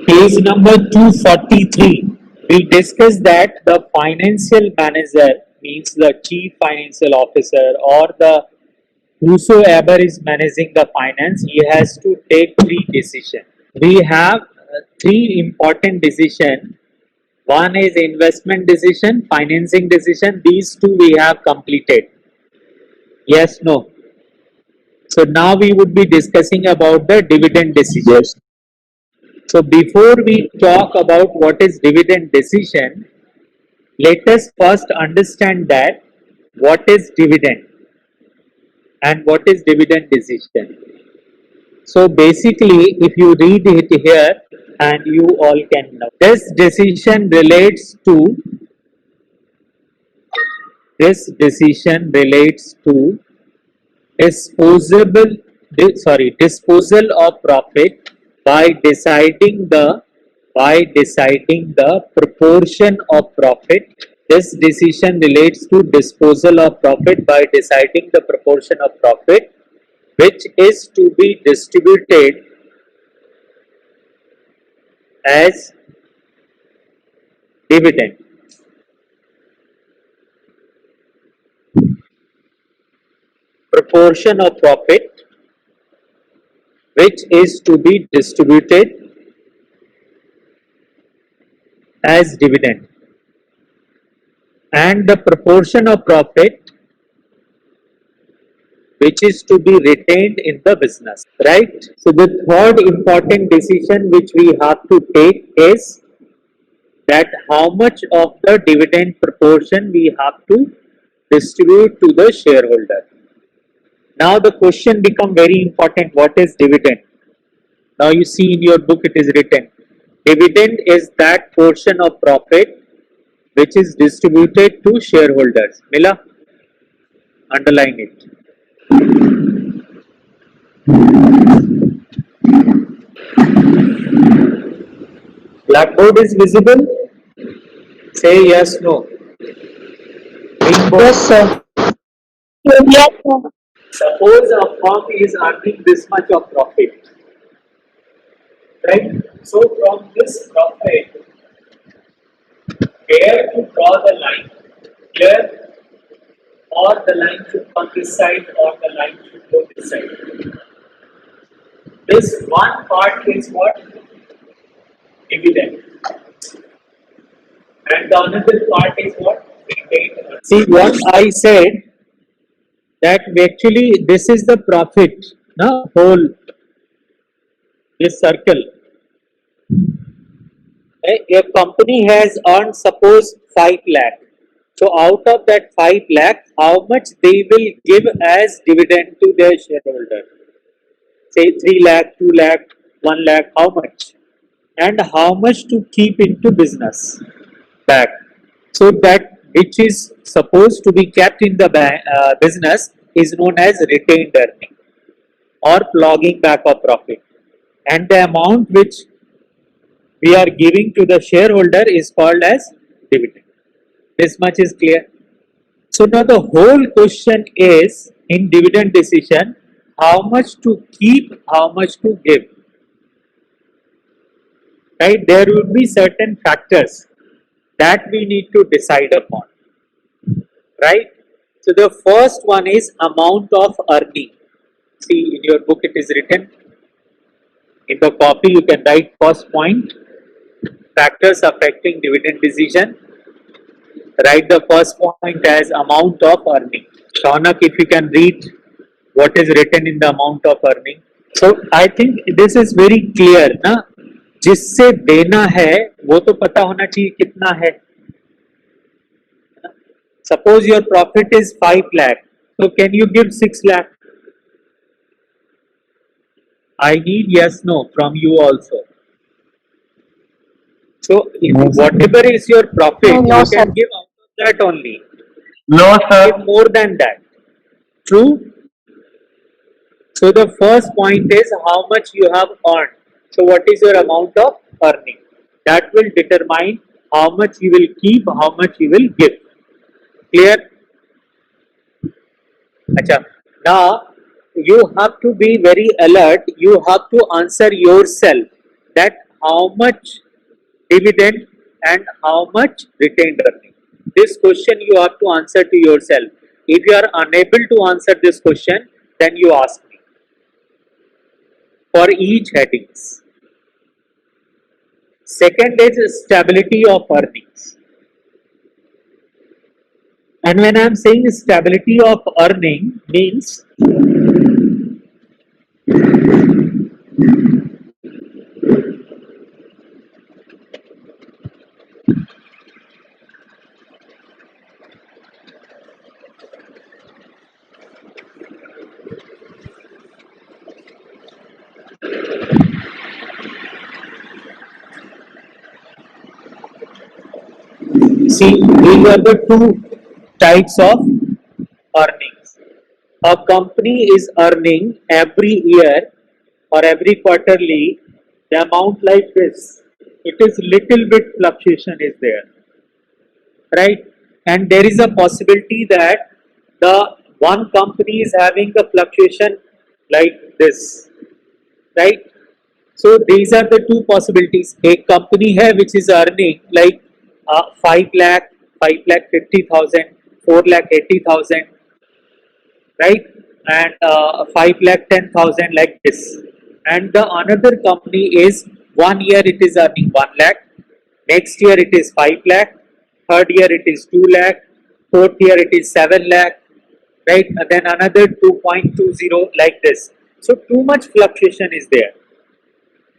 Page number 243. We discussed that the financial manager means the chief financial officer or the whosoever is managing the finance, he has to take three decisions. We have three important decisions. One is investment decision, financing decision. These two we have completed. Yes, no. So now we would be discussing about the dividend decision. Yes. So before we talk about what is dividend decision, let us first understand that what is dividend and what is dividend decision. So basically, if you read it here and you all can know, this decision relates to disposable disposal of profit by deciding the proportion of profit. This decision relates to disposal of profit by deciding the proportion of profit which is to be distributed as dividend. Proportion of profit which is to be distributed as dividend, and the proportion of profit which is to be retained in the business, right? So the third important decision which we have to take is that how much of the dividend proportion we have to distribute to the shareholder. Now the question become very important, what is dividend? Now you see in your book it is written, dividend is that portion of profit which is distributed to shareholders. Mila, underline it. Blackboard is visible? Say yes, no. Green board. Yes, sir. Yes, sir. Suppose a firm is earning this much of profit, right? So from this profit, where to draw the line? Here, or the line should come this side, or the line should go this side. This one part is what? Dividend. And the another part is what? Retained earnings. See what I said, that actually this is the profit, no? Whole this circle. A company has earned suppose 5 lakh. So out of that 5 lakh, how much they will give as dividend to their shareholder? Say 3 lakh, 2 lakh, 1 lakh, how much? And how much to keep into business back? So that which is supposed to be kept in the business is known as retained earning or flogging back of profit. And the amount which we are giving to the shareholder is called as dividend. This much is clear. So now the whole question is in dividend decision, how much to keep, how much to give. Right? There will be certain factors that we need to decide upon. Right? So the first one is amount of earning. See in your book it is written. In the copy you can write first point, factors affecting dividend decision. Write the first point as amount of earning. Shaunak, if you can read what is written in the amount of earning. So I think this is very clear, ना? जिससे देना है वो तो पता होना चाहिए कितना है. Suppose your profit is 5 lakh. So can you give 6 lakh? I need yes, no from you also. So if whatever is your profit, No, you sir. can give out of that only. No, sir. Give more than that. True? So the first point is how much you have earned. So what is your amount of earning? That will determine how much you will keep, how much you will give. Clear? Acha. Now you have to be very alert. You have to answer yourself that how much dividend and how much retained earning? This question you have to answer to yourself. If you are unable to answer this question, then you ask me for each headings. Second is stability of earnings. And when I am saying stability of earning means see, these are the two types of earnings. A company is earning every year or every quarterly the amount like this. It is little bit fluctuation is there, right? And there is a possibility that the one company is having a fluctuation like this, right? So these are the two possibilities. एक company है which is earning like 5 lakh, 5 lakh 50,000, 4 lakh 80,000, right? And 5 lakh 10,000 like this. And the another company is 1 year it is earning 1 lakh, next year it is 5 lakh, third year it is 2 lakh, fourth year it is 7 lakh, right? And then another 2.20 like this. So too much fluctuation is there.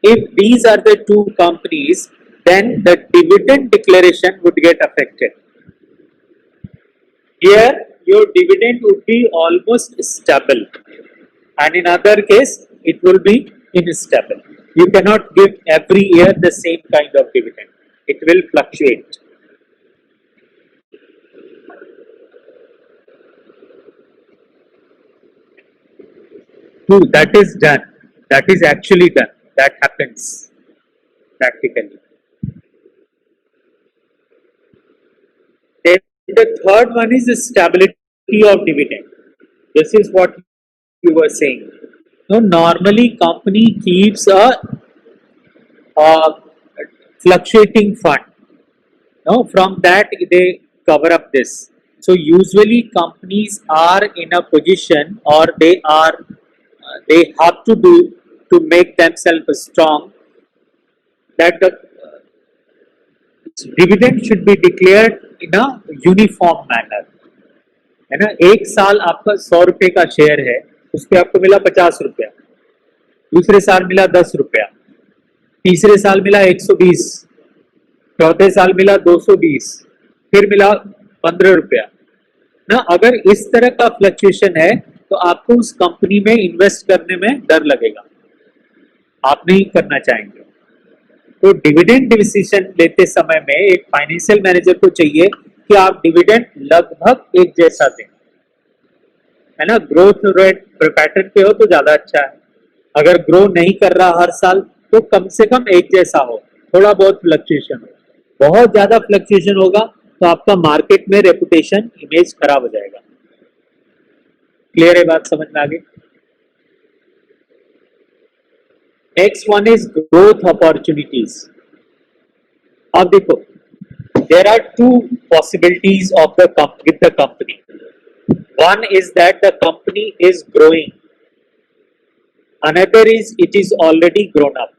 If these are the two companies, then the dividend declaration would get affected. Here, your dividend would be almost stable, and in other case, it will be instable. You cannot give every year the same kind of dividend. It will fluctuate. Two, that is done. That is actually done. That happens practically. Then the third one is the stability of dividend. This is what you were saying. No, normally company keeps a fluctuating fund. No, from that they cover up this. So usually companies are in a position, or they have to do to make themselves strong, that the dividend should be declared in a uniform manner, है ना। एक साल आपका 100 रुपए का share है, उसके आपको मिला 50 रुपया, दूसरे साल मिला 10 रुपया, तीसरे साल मिला 120, चौथे साल मिला 220, फिर मिला 15 रुपया ना। अगर इस तरह का फ्लक्चुएशन है तो आपको उस कंपनी में इन्वेस्ट करने में डर लगेगा, आप नहीं करना चाहेंगे। तो डिविडेंड डिसीजन लेते समय में एक फाइनेंशियल मैनेजर को चाहिए कि आप डिविडेंड लगभग एक जैसा दें, है ना। ग्रोथ रेट पैटर्न पे हो तो ज्यादा अच्छा है, अगर ग्रो नहीं कर रहा हर साल तो कम से कम एक जैसा हो, थोड़ा बहुत फ्लक्चुएशन हो। बहुत ज्यादा फ्लक्चुएशन होगा तो आपका मार्केट में रेपुटेशन इमेज खराब हो जाएगा। क्लियर है बात, समझ में आ गई। Next one is growth opportunities. अब देखो, there are two possibilities of the with the company. One is that the company is growing, another is it is already grown up.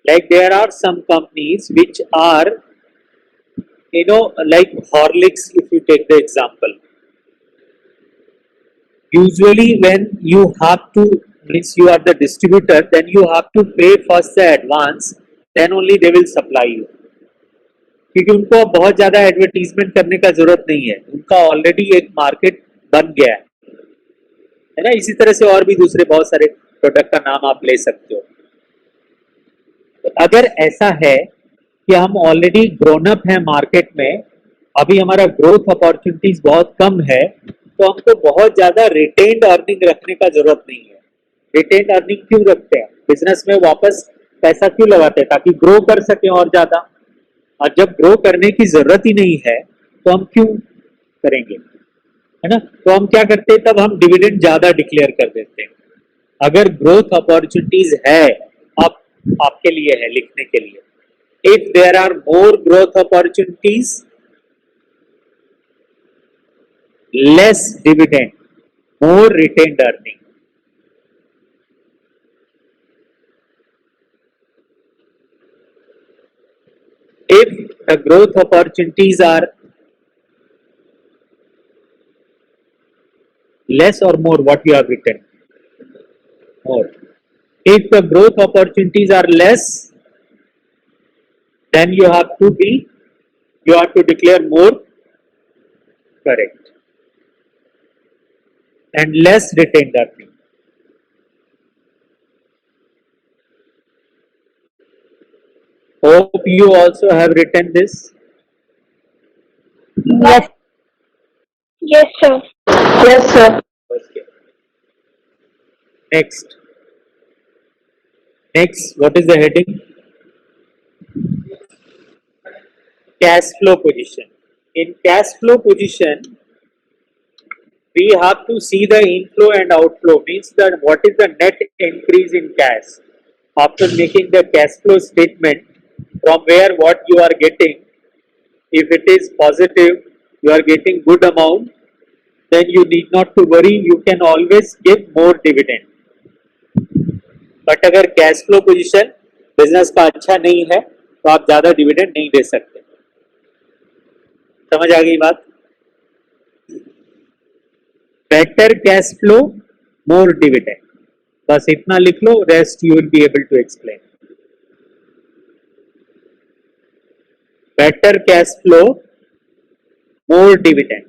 Like there are some companies which are, like Horlicks, if you take the example. Usually when you have to, means you are the distributor, then you have to pay first the advance, then only they will supply you. क्योंकि उनको अब बहुत ज्यादा advertisement करने का जरूरत नहीं है, उनका ऑलरेडी एक मार्केट बन गया है ना। इसी तरह से और भी दूसरे बहुत सारे प्रोडक्ट का नाम आप ले सकते हो। तो अगर ऐसा है कि हम ऑलरेडी ग्रोन अप है मार्केट में, अभी हमारा ग्रोथ अपॉर्चुनिटीज बहुत कम है, तो हमको बहुत ज्यादा रिटेन्ड अर्निंग रखने का जरूरत नहीं है। रिटेन्ड अर्निंग क्यों रखते हैं? बिजनेस में वापस पैसा क्यों लगाते हैं? ताकि ग्रो कर सके और ज्यादा। और जब ग्रो करने की जरूरत ही नहीं है तो हम क्यों करेंगे, है ना। तो हम क्या करते हैं, तब हम डिविडेंड ज्यादा डिक्लेयर कर देते हैं। अगर ग्रोथ अपॉर्चुनिटीज है, आप आपके लिए है लिखने के लिए. If there are more growth opportunities, less dividend, more retained earning. If the growth opportunities are less or more, what you have written? More. If the growth opportunities are less, then you have to declare more, correct, and less retained earning. Hope you also have written this. Yes. Yes, sir. Yes, sir. Okay. Next, what is the heading? Cash flow position. In cash flow position, we have to see the inflow and outflow, means that what is the net increase in cash after making the cash flow statement, from where what you are getting. If it is positive, you are getting good amount, then you need not to worry, you can always give more dividend. But अगर cash flow position business का अच्छा नहीं है तो आप ज्यादा dividend नहीं दे सकते. समझ आ गई बात? Better cash flow, more dividend, बस इतना लिख लो, rest you will be able to explain. Better cash flow, more dividend.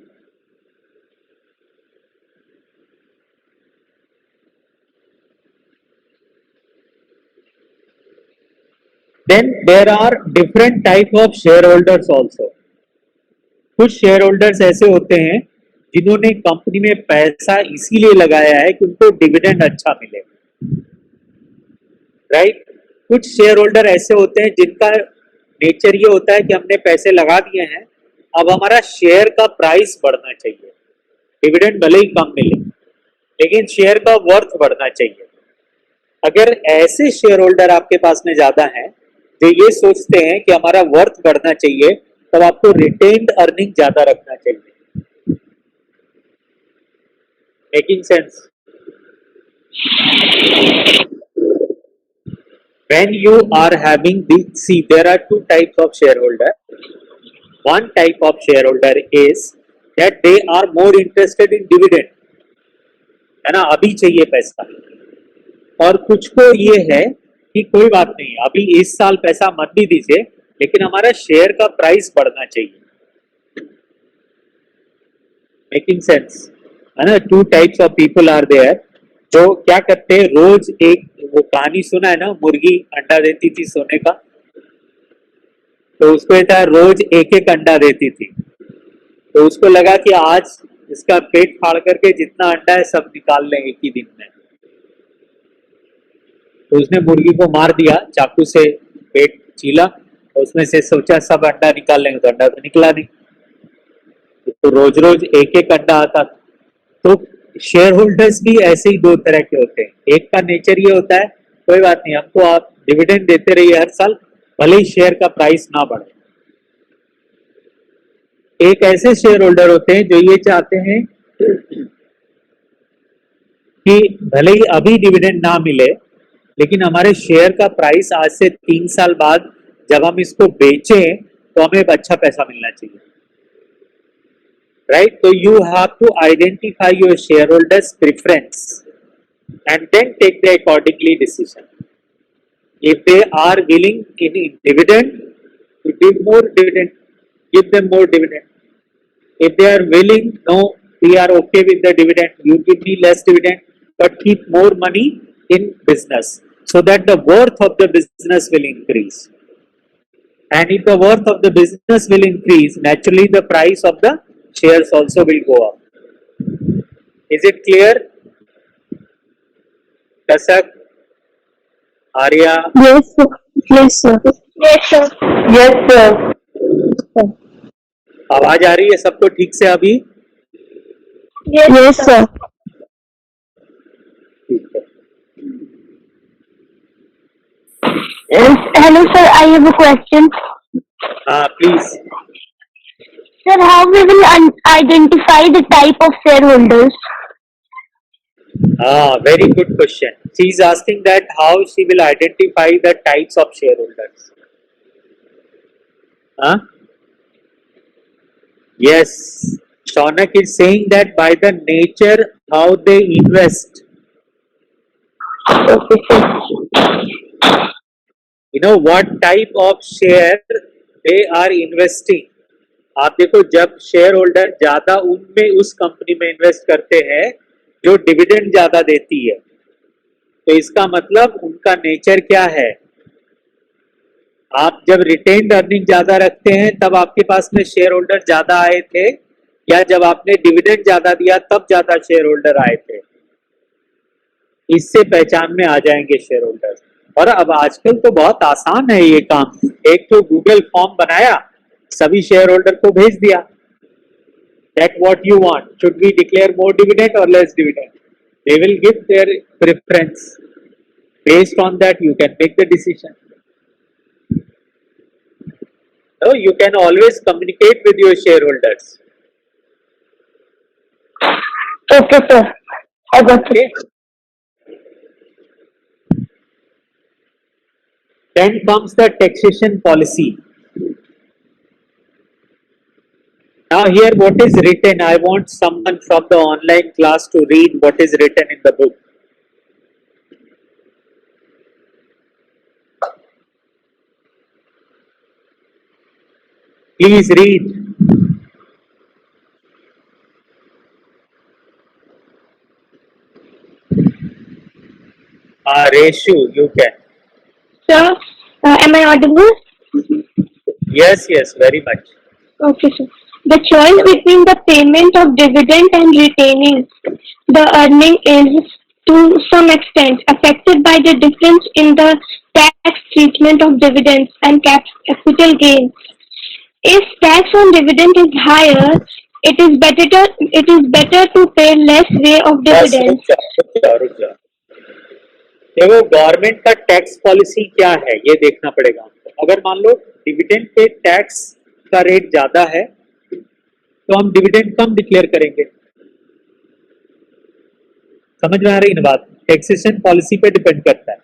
Then there are different type of shareholders also. कुछ शेयर होल्डर्स ऐसे होते हैं जिन्होंने कंपनी में पैसा इसीलिए लगाया है कि उनको डिविडेंड अच्छा मिले, राइट. कुछ शेयर होल्डर ऐसे होते हैं जिनका नेचर ये होता है कि हमने पैसे लगा दिए हैं, अब हमारा शेयर का प्राइस बढ़ना चाहिए, डिविडेंड भले ही कम मिले लेकिन शेयर का वर्थ बढ़ना चाहिए. अगर ऐसे शेयर होल्डर आपके पास में ज्यादा हैं जो ये सोचते हैं कि हमारा वर्थ बढ़ना चाहिए, तब आपको रिटेन्ड अर्निंग ज्यादा रखना चाहिए. Making sense? When you are having see, there are two types of shareholder. One type of shareholder is that they are more interested in dividend, है ना, अभी चाहिए पैसा. और कुछ को ये है कि कोई बात नहीं, अभी इस साल पैसा मत भी दीजिए लेकिन हमारा शेयर का प्राइस बढ़ना चाहिए. मेकिंग सेंस, है ना. Two types of people are there जो क्या करते हैं, रोज एक, वो कहानी सुना है ना, मुर्गी अंडा देती थी सोने का, तो उसको ऐसा रोज एक एक अंडा देती थी, तो उसको लगा कि आज इसका पेट फाड़ करके जितना अंडा है सब निकाल लें एक ही दिन में. तो उसने मुर्गी को मार दिया, चाकू से पेट चीला, और उसमें से सोचा सब अंडा निकाल लेंगे, तो अंडा तो निकला नहीं. तो रोज रोज एक एक अंडा आता. तो शेयर होल्डर्स भी ऐसे ही दो तरह के होते हैं. एक का नेचर ये होता है, कोई बात नहीं, हमको आप डिविडेंड देते रहिए हर साल, भले ही शेयर का प्राइस ना बढ़े. एक ऐसे शेयर होल्डर होते हैं जो ये चाहते हैं कि भले ही अभी डिविडेंड ना मिले लेकिन हमारे शेयर का प्राइस आज से 3 साल बाद जब हम इसको बेचें तो हमें अच्छा पैसा मिलना चाहिए, राइट. तो you have to identify your shareholders preference and then take the accordingly decision. If they are willing in dividend to give more dividend, give them more dividend. If they are willing, no, we are okay with the dividend, you give me less dividend but keep more money in business so that the worth of the business will increase. And if the worth of the business will increase, naturally the price of the shares also will go up. Is it clear? Kasak, Arya? Yes, sir. Yes, sir. Yes, sir. Yes, sir. आवाज आ रही है सबको ठीक से अभी? Yes, sir. ठीक है. Hello, sir. I have a question. Please. Sir, how we will identify the type of shareholders? Very good question. She is asking that how she will identify the types of shareholders. Huh? Yes. Shaunak is saying that by the nature how they invest. Okay, sir. What type of share they are investing. आप देखो जब share holder ज्यादा उनमें उस company में invest करते हैं जो डिविडेंड ज्यादा देती है, तो इसका मतलब उनका नेचर क्या है। आप जब रिटेन्ड अर्निंग ज्यादा रखते हैं तब आपके पास में शेयर होल्डर ज्यादा आए थे, या जब आपने डिविडेंड ज्यादा दिया तब ज्यादा शेयर होल्डर आए थे। इससे पहचान में आ जाएंगे शेयर होल्डर। और अब आजकल तो बहुत आसान है ये काम। एक तो गूगल फॉर्म बनाया, सभी शेयर होल्डर को भेज दिया that what you want, should we declare more dividend or less dividend, they will give their preference. Based on that you can make the decision. So you can always communicate with your shareholders. Okay, sir. I got it. Okay. Then comes the taxation policy. Now here what is written, I want someone from the online class to read what is written in the book. Please read. Reshu, you can. Sir, am I audible? Yes, very much. Okay, sir. The choice between the payment of dividend and retaining the earning is to some extent affected by the difference in the tax treatment of dividends and capital gains. If tax on dividend is higher, it is better to pay less way of बस dividends. रुक जा। देखो government का tax policy क्या है ये देखना पड़ेगा हमको। अगर मान लो डिविडेंड पे टैक्स का रेट ज्यादा है तो हम डिविडेंड कम डिक्लेयर करेंगे। समझ में आ रही है ना बात। टैक्सेशन पॉलिसी पे डिपेंड करता है।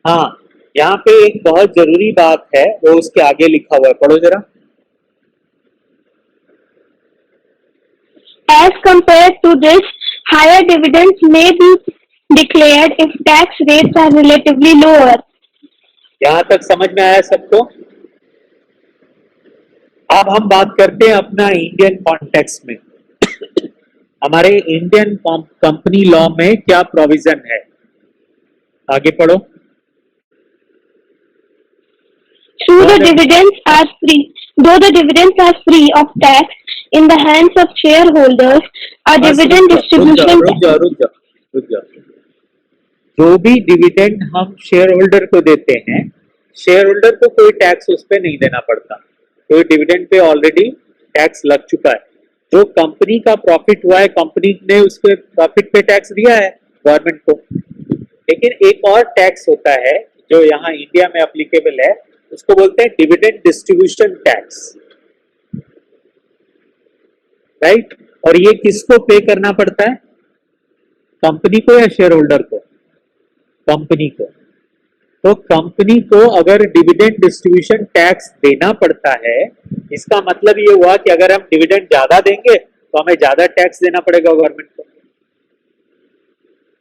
हाँ, यहाँ पे एक बहुत जरूरी बात है, वो उसके आगे लिखा हुआ है, पढ़ो जरा। As compared to this, higher dividends may be declared if tax rates are relatively lower. यहाँ तक समझ में आया सबको। अब हम बात करते हैं अपना इंडियन कॉन्टेक्स्ट में। हमारे इंडियन कंपनी लॉ में क्या प्रोविजन है, आगे पढ़ो। Though the dividends are free of tax in the hands of shareholders, a dividend distribution. रुक जा। जो भी डिविडेंड हम शेयर होल्डर को देते हैं, शेयर होल्डर को कोई टैक्स उस पर नहीं देना पड़ता। कोई डिविडेंड पे ऑलरेडी टैक्स लग चुका है। जो कंपनी का प्रॉफिट हुआ है, कंपनी ने उसके प्रॉफिट पे टैक्स दिया है गवर्नमेंट को। लेकिन एक और टैक्स होता है जो यहाँ इंडिया में एप्लीकेबल है, उसको बोलते हैं डिविडेंड डिस्ट्रीब्यूशन टैक्स, राइट। और ये किसको पे करना पड़ता है, कंपनी को या शेयर होल्डर को? कंपनी को। तो कंपनी को अगर डिविडेंड डिस्ट्रीब्यूशन टैक्स देना पड़ता है, इसका मतलब ये हुआ कि अगर हम डिविडेंड ज्यादा देंगे तो हमें ज्यादा टैक्स देना पड़ेगा गवर्नमेंट को,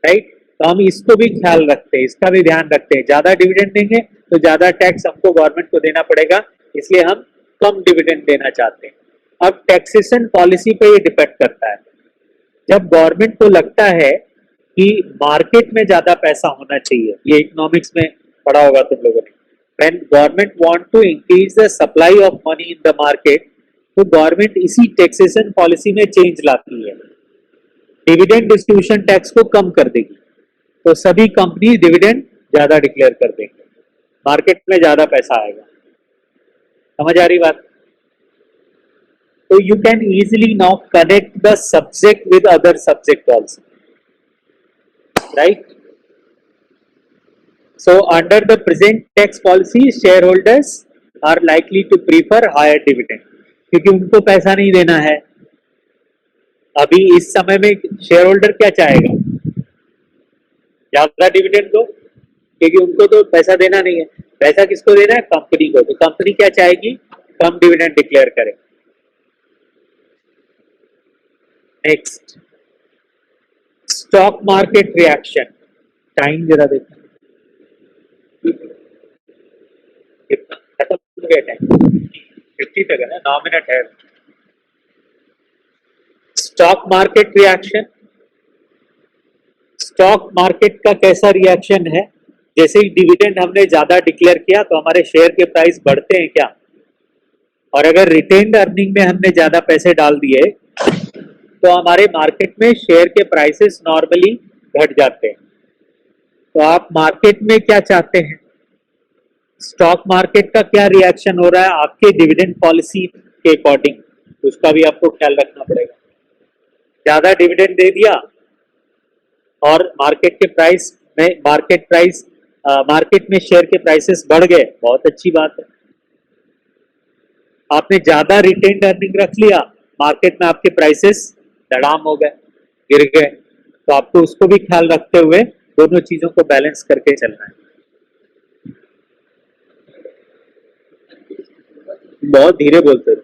राइट। तो हम इसको भी ख्याल रखते हैं, इसका भी ध्यान रखते हैं। ज्यादा डिविडेंड देंगे तो ज्यादा टैक्स हमको गवर्नमेंट को देना पड़ेगा, इसलिए हम कम डिविडेंड देना चाहते हैं। अब टैक्सेशन पॉलिसी पे ये डिपेंड करता है। जब गवर्नमेंट को लगता है कि मार्केट में ज्यादा पैसा होना चाहिए, ये इकोनॉमिक्स में पढ़ा होगा तुम लोगों ने, when government want to increase the supply of money in the market, तो गवर्नमेंट इसी टैक्सेशन पॉलिसी में चेंज लाती है, डिविडेंड डिस्ट्रीब्यूशन टैक्स को कम कर देगी, तो सभी कंपनी डिविडेंड ज्यादा डिक्लेयर कर देंगे, मार्केट में ज्यादा पैसा आएगा। समझ आ रही बात? तो you can easily now connect the subject with other subject also, right. So under the present tax policy, shareholders are likely to prefer higher dividend, क्योंकि उनको पैसा नहीं देना है। अभी इस समय में शेयर होल्डर क्या चाहेगा? ज्यादा डिविडेंड दो, क्योंकि उनको तो पैसा देना नहीं है। पैसा किसको देना है? कंपनी को। तो कंपनी क्या चाहेगी? कम डिविडेंड डिक्लेयर करे। Next, stock market reaction. Time जरा देखो, खत्म हो गया टाइम, 50 तक है ना, 9 मिनट है। Stock market reaction. Stock market का कैसा रिएक्शन है? जैसे ही डिविडेंड हमने ज्यादा डिक्लेयर किया तो हमारे शेयर के प्राइस बढ़ते हैं क्या? और अगर रिटेन्ड अर्निंग में हमने ज्यादा पैसे डाल दिए तो हमारे मार्केट में शेयर के प्राइसेस नॉर्मली घट जाते हैं। तो आप मार्केट में क्या चाहते हैं? स्टॉक मार्केट का क्या रिएक्शन हो रहा है आपके डिविडेंड पॉलिसी के अकॉर्डिंग, उसका भी आपको ख्याल रखना पड़ेगा। ज्यादा डिविडेंड दे दिया और मार्केट में शेयर के प्राइसेस बढ़ गए, बहुत अच्छी बात है। आपने ज्यादा रिटेन्ड अर्निंग रख लिया, मार्केट में आपके प्राइसेस धड़ाम हो गए, गिर गए, तो आपको उसको भी ख्याल रखते हुए दोनों चीजों को बैलेंस करके चलना है। बहुत धीरे बोलते हो।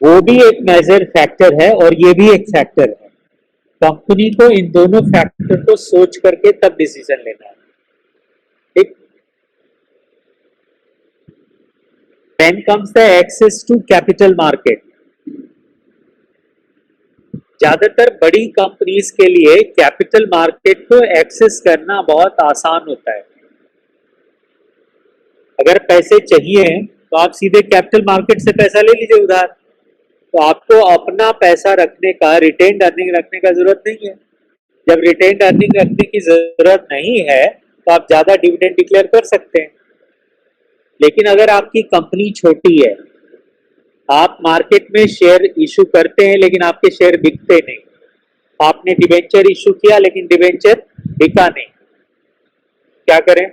वो भी एक मेजर फैक्टर है और ये भी एक फैक्टर है। कंपनी को इन दोनों फैक्टर को सोच करके तब डिसीजन लेना है। ठीक। Then comes the access to capital market. ज्यादातर बड़ी कंपनीज के लिए कैपिटल मार्केट को एक्सेस करना बहुत आसान होता है। अगर पैसे चाहिए तो आप सीधे कैपिटल मार्केट से पैसा ले लीजिए उधार, तो आपको अपना पैसा रखने का, रिटेन्ड अर्निंग रखने का जरूरत नहीं है। जब रिटेन्ड अर्निंग रखने की जरूरत नहीं है तो आप ज्यादा डिविडेंड डिक्लेयर कर सकते हैं। लेकिन अगर आपकी कंपनी छोटी है, आप मार्केट में शेयर इशू करते हैं लेकिन आपके शेयर बिकते नहीं, आपने डिबेंचर इशू किया लेकिन डिबेंचर बिका नहीं, क्या करें?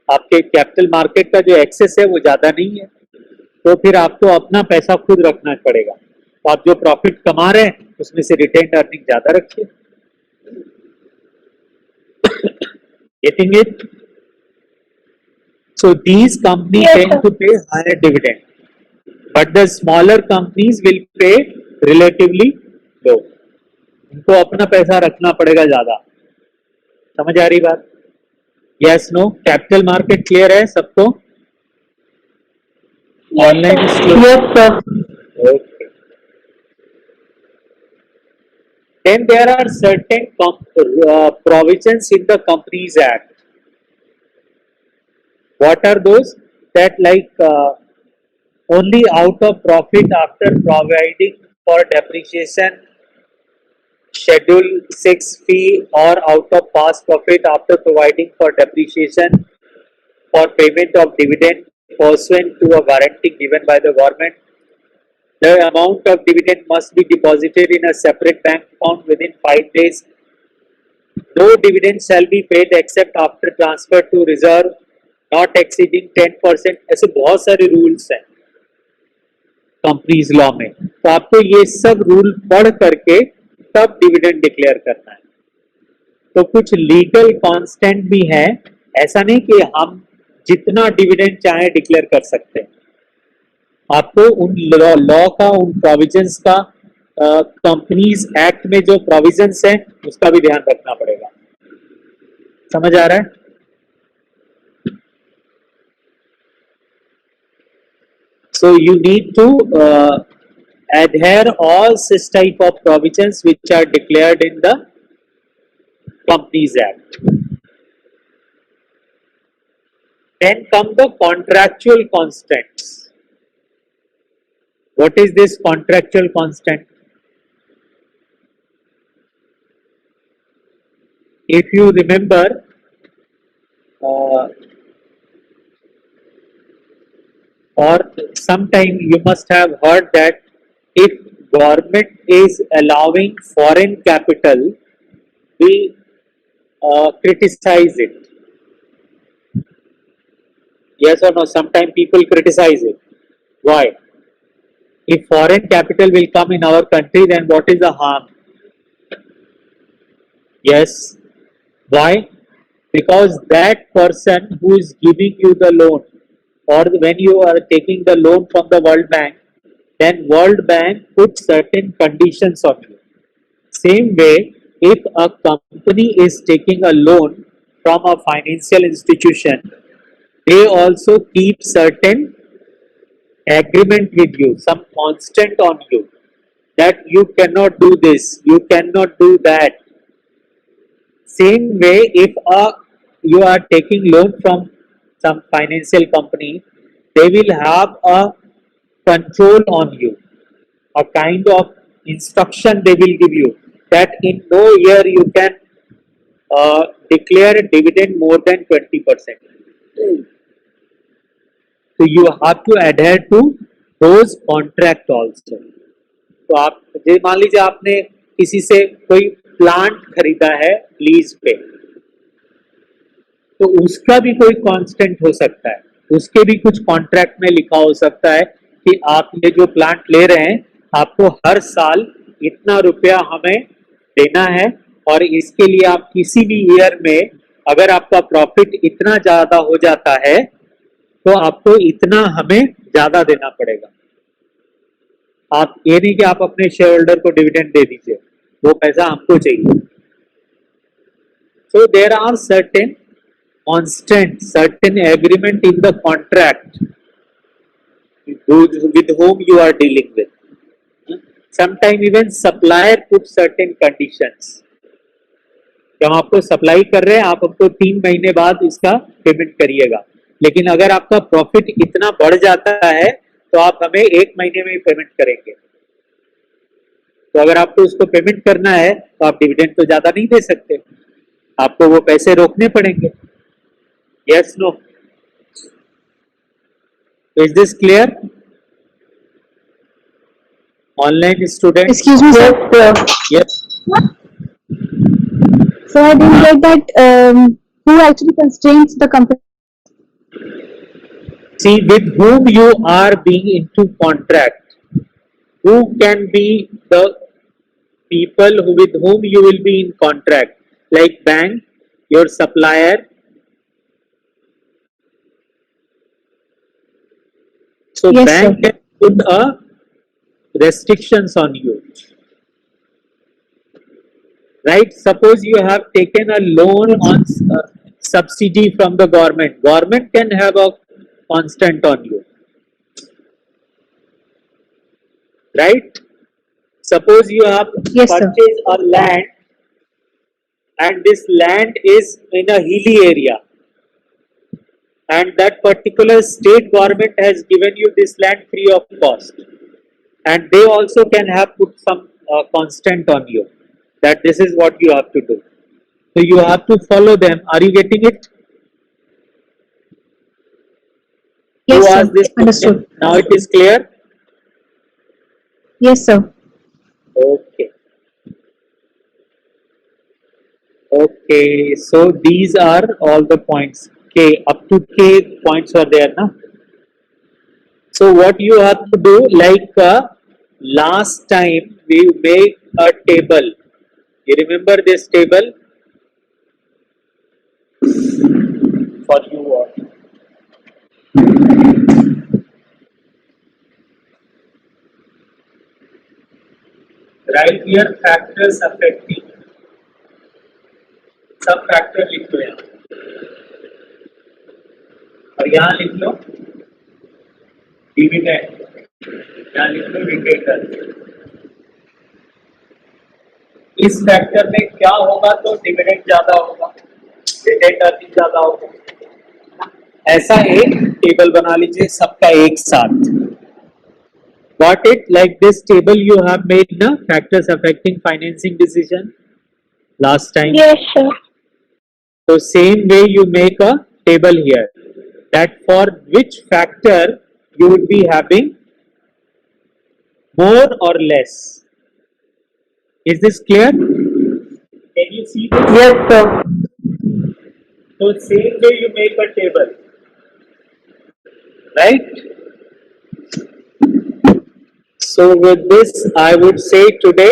आपके कैपिटल मार्केट का जो एक्सेस है वो ज्यादा नहीं है, तो फिर आपको अपना पैसा खुद रखना पड़ेगा। तो आप जो प्रॉफिट कमा रहे हैं उसमें से रिटेन्ड अर्निंग ज्यादा रखिए। Getting it? So these companies Yes, tend sir. to pay higher dividend, but the smaller companies will pay relatively low. उनको अपना पैसा रखना पड़ेगा ज्यादा। समझ आ रही बात? Yes, no? Capital market clear है सबको? Yes, online sir. Yes, sir. Okay. Then there are certain provisions in the Companies Act. What are those? That only out of profit after providing for depreciation, Schedule 6 fee, or out of past profit after providing for depreciation for payment of dividend pursuant to a guarantee given by the government. The amount of dividend must be deposited in a separate bank account within 5 days. No dividend shall be paid except after transfer to reserve not exceeding 10%. ऐसे बहुत सारे rules हैं companies law में, तो आपको ये सब rule पढ़ करके तब डिविडेंड डिक्लेयर करना है। तो कुछ लीगल कांस्टेंट भी है, ऐसा नहीं कि हम जितना डिविडेंड चाहे डिक्लेयर कर सकते हैं। आपको उन लॉ का, उन प्रोविजंस का, कंपनीज एक्ट में जो प्रोविजंस है उसका भी ध्यान रखना पड़ेगा। समझ आ रहा है? So you need to adhere all such type of provisions which are declared in the Companies Act. Then come the contractual constants. What is this contractual constant? If you remember, or sometime you must have heard that if government is allowing foreign capital, we criticize it. Yes or no? Sometimes people criticize it. Why? If foreign capital will come in our country, then what is the harm? Yes. Why? Because that person who is giving you the loan, or when you are taking the loan from the World Bank, then World Bank puts certain conditions on you. Same way, if a company is taking a loan from a financial institution, they also keep certain agreement with you, some constant on you, that you cannot do this, you cannot do that. Same way, if you are taking loan from some financial company, they will have a control on you, a kind of instruction they will give you, that in no year you can declare a dividend more than 20%. So you have to adhere to those contract also. तो आप मान लीजिए आपने किसी से कोई plant खरीदा है लीज पे, तो उसका भी कोई कांस्टेंट हो सकता है, उसके भी कुछ कॉन्ट्रैक्ट में लिखा हो सकता है कि आप ये जो प्लांट ले रहे हैं आपको हर साल इतना रुपया हमें देना है, और इसके लिए आप किसी भी ईयर में अगर आपका प्रॉफिट इतना ज्यादा हो जाता है तो आपको इतना हमें ज्यादा देना पड़ेगा। आप ये नहीं कि आप अपने शेयर होल्डर को डिविडेंड दे दीजिए, वो पैसा हमको चाहिए। So there are certain constant, certain agreement in the contract with whom you are dealing with. Sometimes even supplier put certain conditions. जब आपको सप्लाई कर रहे हैं आप हमको 3 महीने बाद इसका पेमेंट करिएगा, लेकिन अगर आपका प्रॉफिट इतना बढ़ जाता है तो आप हमें 1 महीने में पेमेंट करेंगे। तो अगर आपको उसको पेमेंट करना है तो आप डिविडेंड तो ज्यादा नहीं दे सकते, आपको वो पैसे रोकने पड़ेंगे। Yes, no. Is this clear? Online students? Excuse me, sir. Yes. So I didn't get that. Who actually constrains the company? See, with whom you are being into contract, who can be the people with whom you will be in contract, like bank, your supplier. So Yes, bank sir. can put a restrictions on you, right? Suppose you have taken a loan on subsidy from the government. Government can have a constant on you, right? Suppose you have Yes, sir. purchased a land, and this land is in a hilly area, and that particular state government has given you this land free of cost, and they also can have put some constant on you that this is what you have to do, so you have to follow them. Are you getting it? Yes, Who sir. asked this question? Understood. Now it is clear. Yes, sir. Okay. Okay, so these are all the points. K, up to K points are there, na? So what you have to do, like last time we made a table. You remember this table? For you all. Write here factors affecting. सब factor लिख लो यहाँ, और यहाँ लिख लो dividend, यहाँ लिख लो retender. इस factor में क्या होगा तो डिविडेंड ज्यादा होगा, रिटेंडर भी ज्यादा होगा। ऐसा एक टेबल बना लीजिए सबका एक साथ। Got it? Like this table you have made na factors affecting financing decision last time. Yes, sir. So same way you make a table here, that for which factor you would be having more or less. Is this clear? Can you see this? Yes, sir. So same way you make a table, right? So with this, I would say today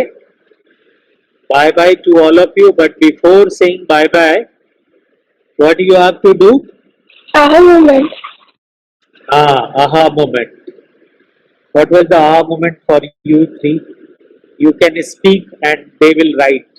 bye bye to all of you. But before saying bye bye, what do you have to do? Aha moment. Aha moment. What was the aha moment for you three? You can speak and they will write.